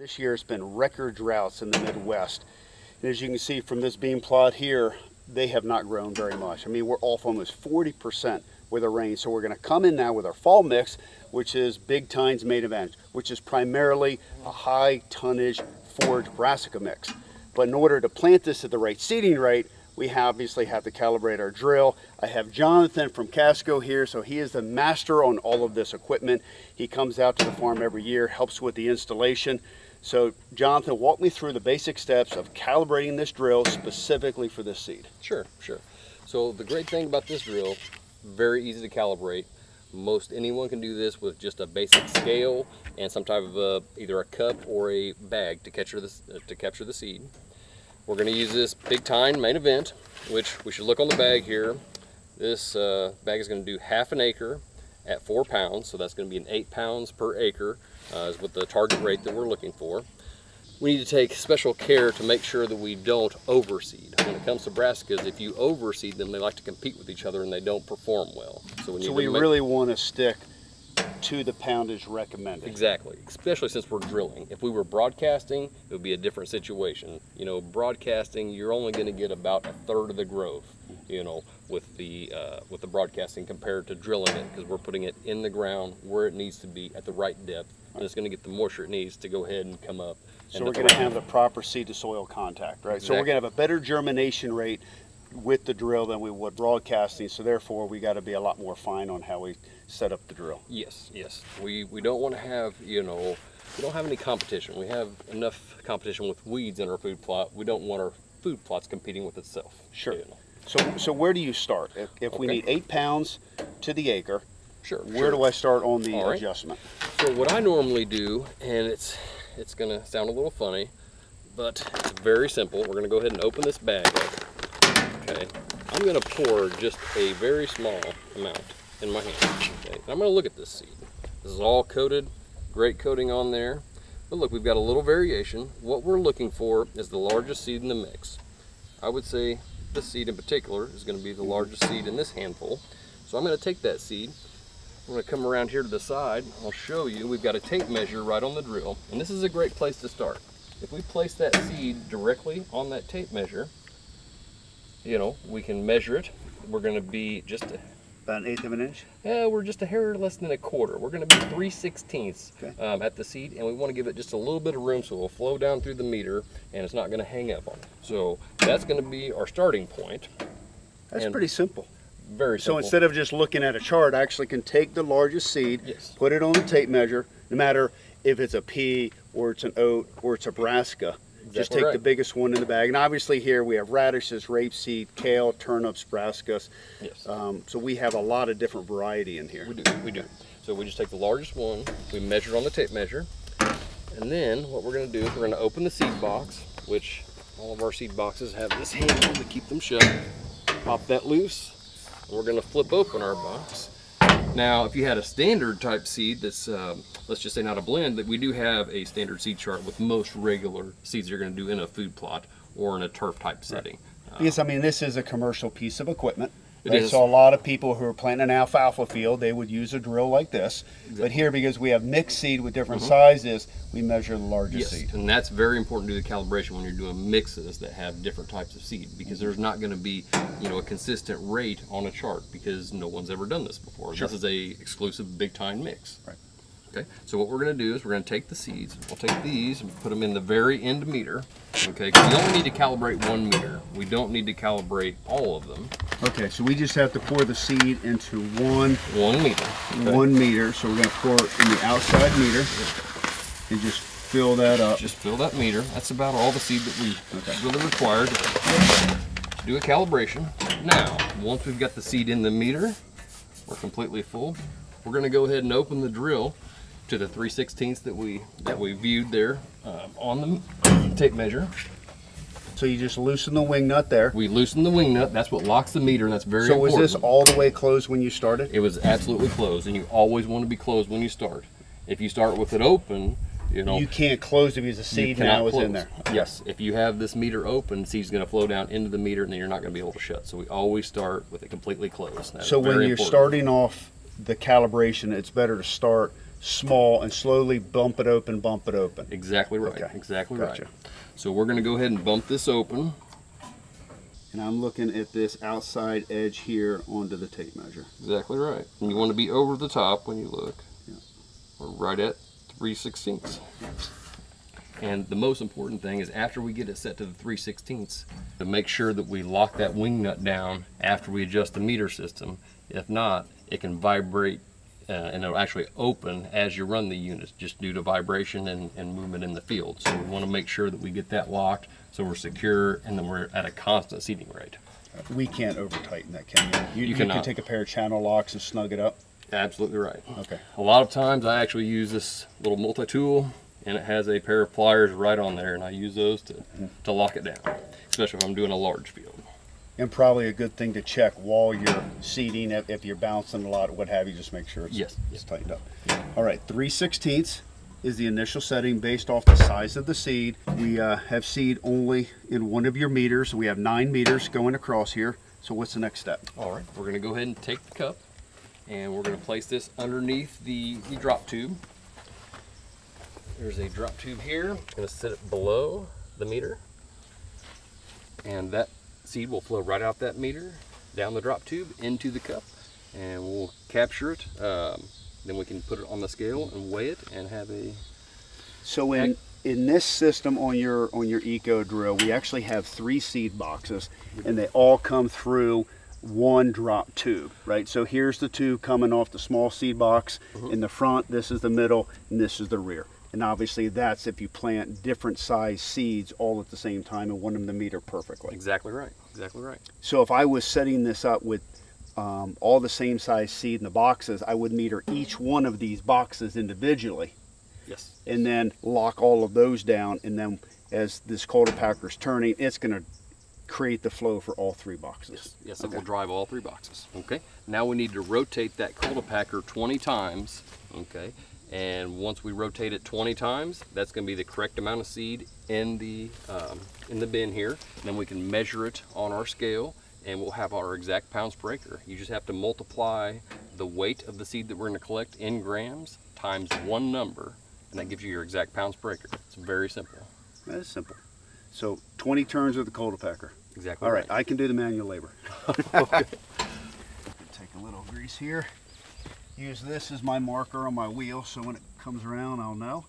This year it's been record droughts in the Midwest. And as you can see from this bean plot here, they have not grown very much. I mean, we're off almost 40% with the rain. So we're going to come in now with our fall mix, which is Big Tine's Main Event, which is primarily a high tonnage forage brassica mix. But in order to plant this at the right seeding rate, we obviously have to calibrate our drill. I have Jonathan from Casco here, so he is the master on all of this equipment. He comes out to the farm every year, helps with the installation. So Jonathan, walk me through the basic steps of calibrating this drill specifically for this seed. Sure. So the great thing about this drill, very easy to calibrate. Most anyone can do this with just a basic scale and some type of either a cup or a bag to capture the seed. We're going to use this Big Tine Main Event, which we should look on the bag here. This bag is going to do half an acre at 4 pounds, so that's going to be an 8 pounds per acre is what the target rate that we're looking for. We need to take special care to make sure that we don't overseed. When it comes to brassicas, if you overseed them, they like to compete with each other and they don't perform well. So we really want to stick to the poundage recommended. Exactly, especially since we're drilling. If we were broadcasting, it would be a different situation. You know, broadcasting, you're only going to get about a third of the growth, you know, with the broadcasting compared to drilling it, because we're putting it in the ground where it needs to be at the right depth, and it's going to get the moisture it needs to go ahead and come up. So we're going to have the proper seed to soil contact, right? Exactly. So we're going to have a better germination rate with the drill than we would broadcasting, so therefore we got to be a lot more fine on how we set up the drill. Yes. We don't want to have, you know, we don't have any competition. We have enough competition with weeds in our food plot. We don't want our food plots competing with itself. Sure. You know. So where do you start? If we need 8 pounds to the acre, where do I start on the adjustment? So what I normally do, and it's going to sound a little funny, but it's very simple. We're going to go ahead and open this bag up. Okay. I'm going to pour just a very small amount in my hand. Okay. I'm going to look at this seed. This is all coated, great coating on there. But look, we've got a little variation. What we're looking for is the largest seed in the mix. I would say this seed in particular is going to be the largest seed in this handful. So I'm going to take that seed. I'm going to come around here to the side. I'll show you. We've got a tape measure right on the drill. And this is a great place to start. If we place that seed directly on that tape measure, you know, we can measure it. We're going to be just about 1/8 of an inch? Yeah, we're just a hair less than a quarter. We're going to be 3/16 at the seed, and we want to give it just a little bit of room so it'll flow down through the meter and it's not going to hang up on it. So that's going to be our starting point. That's pretty simple. Very simple. So instead of just looking at a chart, I actually can take the largest seed, put it on the tape measure, no matter if it's a pea or it's an oat or it's a brassica. Just take the biggest one in the bag. And obviously here we have radishes, rapeseed, kale, turnips, brassicas. So we have a lot of different variety in here. We do. So we just take the largest one, we measure it on the tape measure, and then what we're going to do is we're going to open the seed box, which all of our seed boxes have this handle to keep them shut. Pop that loose, and we're going to flip open our box. Now, if you had a standard type seed that's, let's just say not a blend, but we do have a standard seed chart with most regular seeds you're going to do in a food plot or in a turf type setting. Because, I mean, this is a commercial piece of equipment. So a lot of people who are planting an alfalfa field, they would use a drill like this. But here, because we have mixed seed with different sizes, we measure the largest seed. And that's very important to do the calibration when you're doing mixes that have different types of seed, because there's not going to be, you know, a consistent rate on a chart because no one's ever done this before. This is a exclusive Big Tine mix. Okay, so what we're going to do is we're going to take the seeds, we'll take these and put them in the very end meter, okay, because we only need to calibrate 1 meter. We don't need to calibrate all of them. Okay, so we just have to pour the seed into 1 meter. Okay. 1 meter, so we're going to pour it in the outside meter and just fill that up. Just fill that meter. That's about all the seed that we really require to do a calibration. Now, once we've got the seed in the meter, we're completely full. We're going to go ahead and open the drill to the 3/16 that we viewed there on the tape measure. So you just loosen the wing nut there. We loosen the wing nut. That's what locks the meter, and that's very important. So was this all the way closed when you started? It was absolutely closed, and you always want to be closed when you start. If you start with it open, you know, you can't close it because the seed now is in there. Yes, if you have this meter open, seed's going to flow down into the meter, and then you're not going to be able to shut. So we always start with it completely closed. So when you're starting off the calibration, it's better to start small and slowly bump it open, bump it open. Exactly right. Okay. Exactly Gotcha. right. So we're going to go ahead and bump this open. And I'm looking at this outside edge here onto the tape measure. Exactly right. And you want to be over the top when you look. Yeah. We're right at 3/16. And the most important thing is after we get it set to the 3/16, to make sure that we lock that wing nut down after we adjust the meter system. If not, it can vibrate and it'll actually open as you run the units just due to vibration and movement in the field. So we want to make sure that we get that locked so we're secure and then we're at a constant seating rate. We can't over tighten that, can you? You cannot. can take a pair of channel locks and snug it up. Absolutely right. Okay. A lot of times I actually use this little multi-tool and it has a pair of pliers right on there, and I use those to lock it down, especially if I'm doing a large field. And probably a good thing to check while you're seeding, if you're bouncing a lot or what have you, just make sure it's tightened up. All right, 3/16 is the initial setting based off the size of the seed. We have seed only in one of your meters. We have 9 meters going across here. So what's the next step? All right, we're gonna go ahead and take the cup and we're gonna place this underneath the drop tube. There's a drop tube here. I'm gonna sit it below the meter, and that seed will flow right out that meter, down the drop tube, into the cup, and we'll capture it. Then we can put it on the scale and weigh it and have a... So in this system on your Eco drill, we actually have 3 seed boxes, and they all come through one drop tube, right? So here's the tube coming off the small seed box in the front, this is the middle, and this is the rear. And obviously that's if you plant different size seeds all at the same time and want them to meter perfectly. Exactly right, exactly right. So if I was setting this up with all the same size seed in the boxes, I would meter each one of these boxes individually. Yes. And then lock all of those down, and then as this cultipacker's turning, it's gonna create the flow for all 3 boxes. Yes, it will drive all 3 boxes. Okay, now we need to rotate that cultipacker 20 times, okay? And once we rotate it 20 times, that's going to be the correct amount of seed in the bin here. And then we can measure it on our scale, and we'll have our exact pounds per acre. You just have to multiply the weight of the seed that we're going to collect in grams times one number, and that gives you your exact pounds per acre. It's very simple. That is simple. So 20 turns with the cultipacker. Exactly. All right, I can do the manual labor. Okay. Take a little grease here. Use this as my marker on my wheel, so when it comes around, I'll know.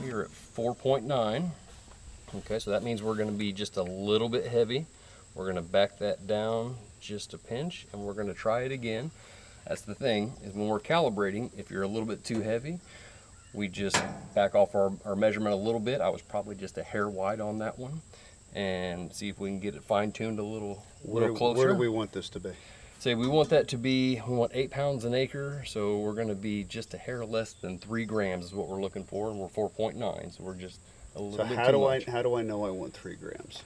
We are at 4.9. Okay, so that means we're going to be just a little bit heavy. We're going to back that down just a pinch, and we're going to try it again. That's the thing, is when we're calibrating, if you're a little bit too heavy, we just back off our measurement a little bit. I was probably just a hair wide on that one, and see if we can get it fine-tuned a little closer. Where do we want this to be? Say we want that to be, we want 8 pounds an acre, so we're going to be just a hair less than 3 grams is what we're looking for, and we're 4.9, so we're just a little bit too much. How do I know I want 3 grams?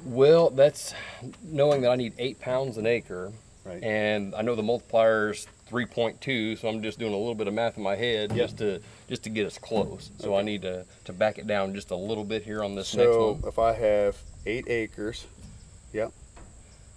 Well, that's knowing that I need 8 pounds an acre, right? And I know the multiplyer's 3.2, so I'm just doing a little bit of math in my head just to get us close. So I need to back it down just a little bit here on this next one. So if I have 8 acres, yep,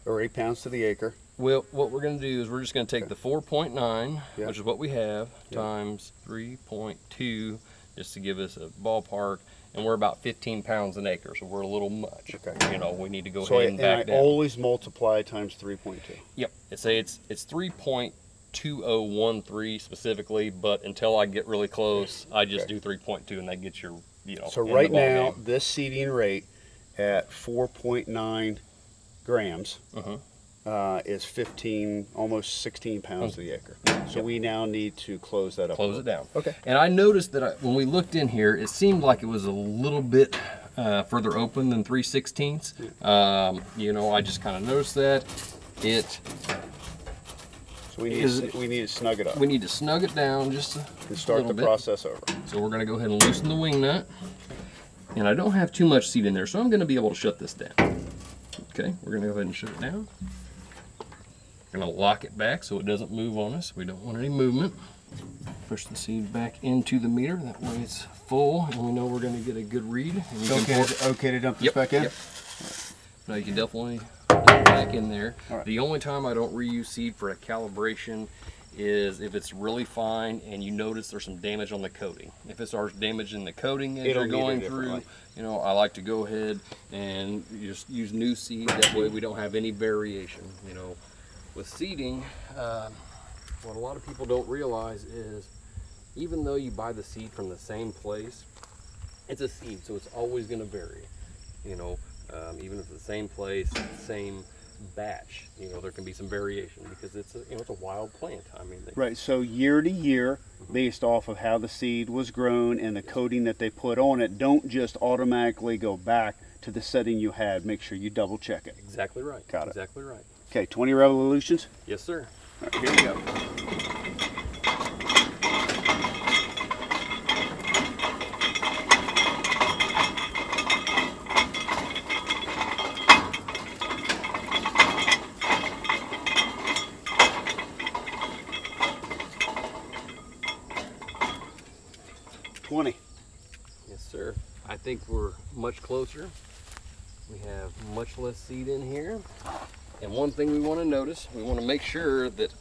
or 8 pounds to the acre. Well, what we're going to do is we're just going to take the 4.9, yep, which is what we have, times 3.2, just to give us a ballpark. And we're about 15 pounds an acre, so we're a little much. Okay. You know, we need to go ahead and back down. I always multiply times 3.2. Yep. It's 3.2013 specifically, but until I get really close, I just do 3.2, and that gets your, you know. So right now, this seeding rate at 4.9 grams is 15, almost 16 pounds to the acre. So we now need to close that up. Close it down. Okay. And I noticed that when we looked in here, it seemed like it was a little bit further open than 3/16. You know, I just kind of noticed that. So we need to snug it up. We need to snug it down just a and start the process over. So we're going to go ahead and loosen the wing nut. And I don't have too much seed in there, so I'm going to be able to shut this down. Okay, we're going to go ahead and shut it down. We're gonna lock it back so it doesn't move on us. We don't want any movement. Push the seed back into the meter. That way it's full and we know we're gonna get a good read. And we Okay to dump this back in? Yep. No, you can definitely put it back in there. Right. The only time I don't reuse seed for a calibration is if it's really fine and you notice there's some damage on the coating. If it starts damaging the coating as you're going through, you know, I like to go ahead and just use new seed. That way we don't have any variation. You know, with seeding, what a lot of people don't realize is even though you buy the seed from the same place, it's a seed, so it's always going to vary. You know, even if it's the same place, same batch, you know, there can be some variation because it's a, you know, it's a wild plant. I mean, right. So year to year, based off of how the seed was grown and the coating that they put on it, don't just automatically go back to the setting you had. Make sure you double check it. Exactly right. Got it. Exactly right. Okay, 20 revolutions. Yes, sir. All right, here we go. Yes, sir. I think we're much closer. We have much less seed in here. And one thing we want to notice, we want to make sure that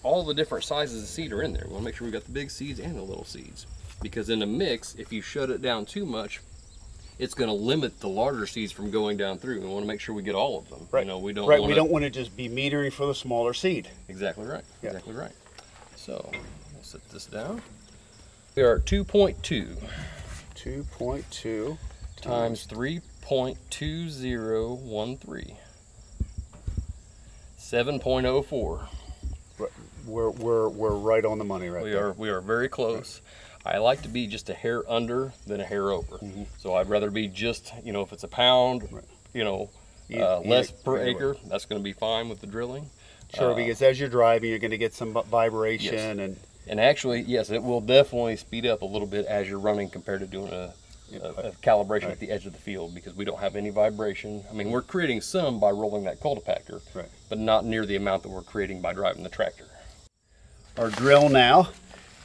all the different sizes of seed are in there. We want to make sure we got the big seeds and the little seeds. Because in a mix, if you shut it down too much, it's going to limit the larger seeds from going down through. We want to make sure we get all of them. Right. You know, we don't we don't want to just be metering for the smaller seed. Exactly right. Yeah. Exactly right. So, we'll set this down. We are at 2.2. 2.2 times 3.2013. 7.04. We're right on the money right there. We are very close. I like to be just a hair under than a hair over. So I'd rather be just, you know, if it's a pound, you know, less per acre, that's going to be fine with the drilling. Sure, because as you're driving, you're going to get some vibration. Yes. And actually, yes, it will definitely speed up a little bit as you're running compared to doing a calibration at the edge of the field, because we don't have any vibration. I mean, we're creating some by rolling that cultipacker, but not near the amount that we're creating by driving the tractor. Our drill now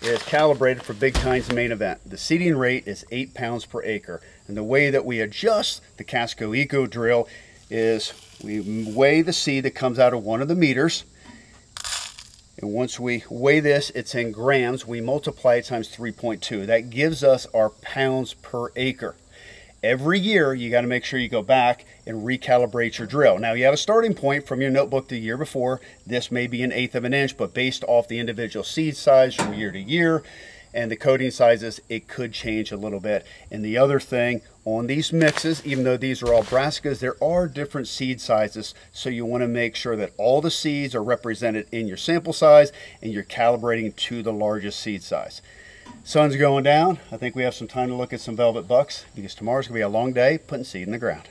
is calibrated for Big Time's main event. The seeding rate is 8 pounds per acre. And the way that we adjust the Casco Eco drill is we weigh the seed that comes out of one of the meters. And once we weigh this, it's in grams. We multiply it times 3.2. That gives us our pounds per acre. Every year, you got to make sure you go back and recalibrate your drill. Now, you have a starting point from your notebook the year before. This may be 1/8 of an inch, but based off the individual seed size from year to year and the coating sizes, it could change a little bit. And the other thing on these mixes, even though these are all brassicas, there are different seed sizes. So you want to make sure that all the seeds are represented in your sample size and you're calibrating to the largest seed size. Sun's going down. I think we have some time to look at some velvet bucks because tomorrow's going to be a long day putting seed in the ground.